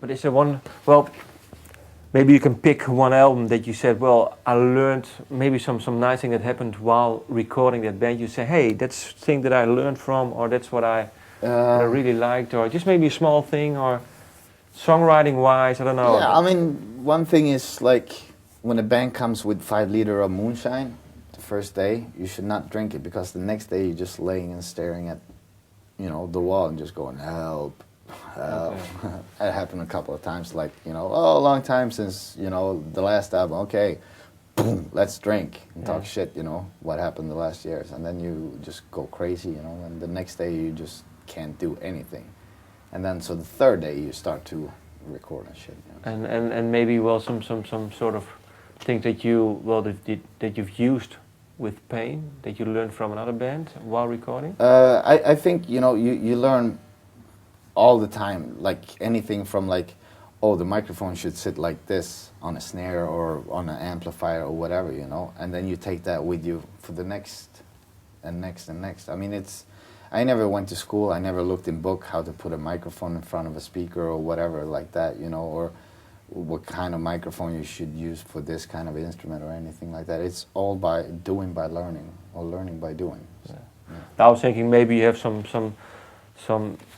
But is there one, well, maybe you can pick one album that you said, well, I learned maybe some nice thing that happened while recording that band. You say, hey, that's thing that I learned from, or that's what I really liked, or just maybe a small thing, or songwriting-wise, I don't know. Yeah, I mean, one thing is like when a band comes with 5 liters of moonshine, the first day, you should not drink it, because the next day you're just laying and staring at, you know, the wall and just going, help. Okay. It happened a couple of times, like, you know, a long time since, you know, the last album. Okay, boom, let's drink and talk shit, you know, what happened the last years. And then you just go crazy, you know, and the next day you just can't do anything. And then, so the third day you start to record and shit. You know? And maybe, well, some sort of things that you, well, that you've used with Pain, that you learned from another band while recording? I think, you know, you learn all the time, like anything from like, oh, the microphone should sit like this on a snare or on an amplifier or whatever, you know, and then you take that with you for the next and next and next. I mean, I never went to school, I never looked in book how to put a microphone in front of a speaker or whatever like that, you know, or what kind of microphone you should use for this kind of instrument or anything like that. It's all by doing, by learning, or learning by doing. So, yeah. I was thinking maybe you have some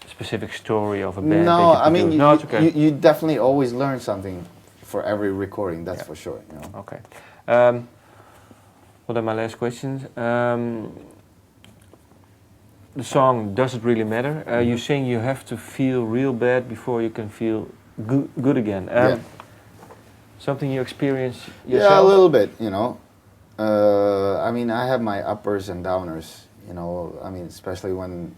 specific story of a band. No, I mean, it's okay. you definitely always learn something for every recording, that's for sure. You know? Okay. Well, then my last question. The song, Does It Really Matter? You sing you have to feel real bad before you can feel good again. Something you experience yourself? Yeah, a little bit, you know. I mean, I have my uppers and downers, you know. I mean, especially when,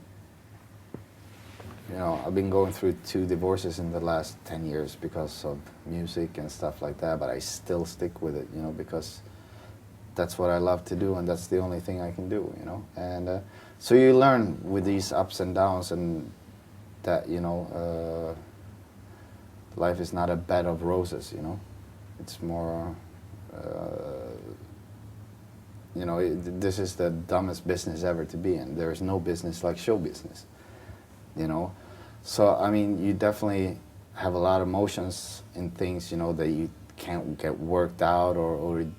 you know, I've been going through 2 divorces in the last 10 years because of music and stuff like that, but I still stick with it, you know, because that's what I love to do and that's the only thing I can do, you know. And so you learn with these ups and downs, and that, you know, life is not a bed of roses, you know. It's more, you know, this is the dumbest business ever to be in. There is no business like show business, you know. So, I mean, you definitely have a lot of emotions in things, you know, that you can't get worked out, or it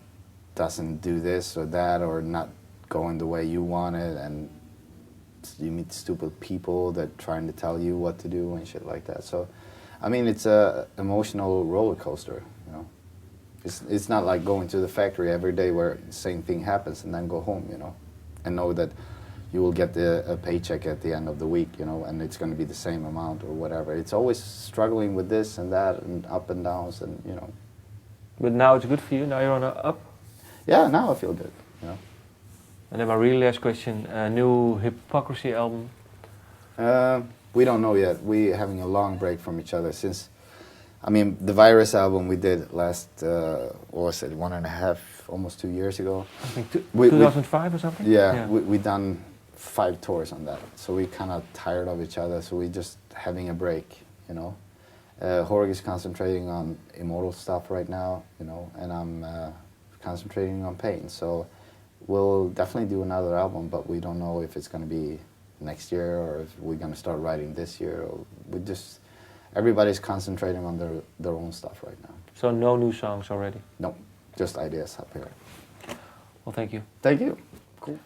doesn't do this or that, or not going the way you want it, and you meet stupid people that trying to tell you what to do and shit like that. So, I mean, it's a emotional roller coaster, you know. It's not like going to the factory every day where the same thing happens and then go home, you know, and know that you will get a paycheck at the end of the week, you know, and it's going to be the same amount or whatever. It's always struggling with this and that and up and downs, and, you know. But now it's good for you? Now you're on a up? Yeah, now I feel good, you know. And then my really last question, new Hypocrisy album? We don't know yet. We're having a long break from each other since, I mean, the Virus album we did last, what was it, 1.5, almost 2 years ago. I think 2005 or something? Yeah, we done 5 tours on that. So we kind of tired of each other, so we're just having a break, you know. Jorge is concentrating on Immortal stuff right now, you know, and I'm concentrating on Pain. So we'll definitely do another album, but we don't know if it's going to be next year or if we're going to start writing this year. Or we just, everybody's concentrating on their own stuff right now. So no new songs already? No, just ideas up here. Well, thank you. Thank you. Cool.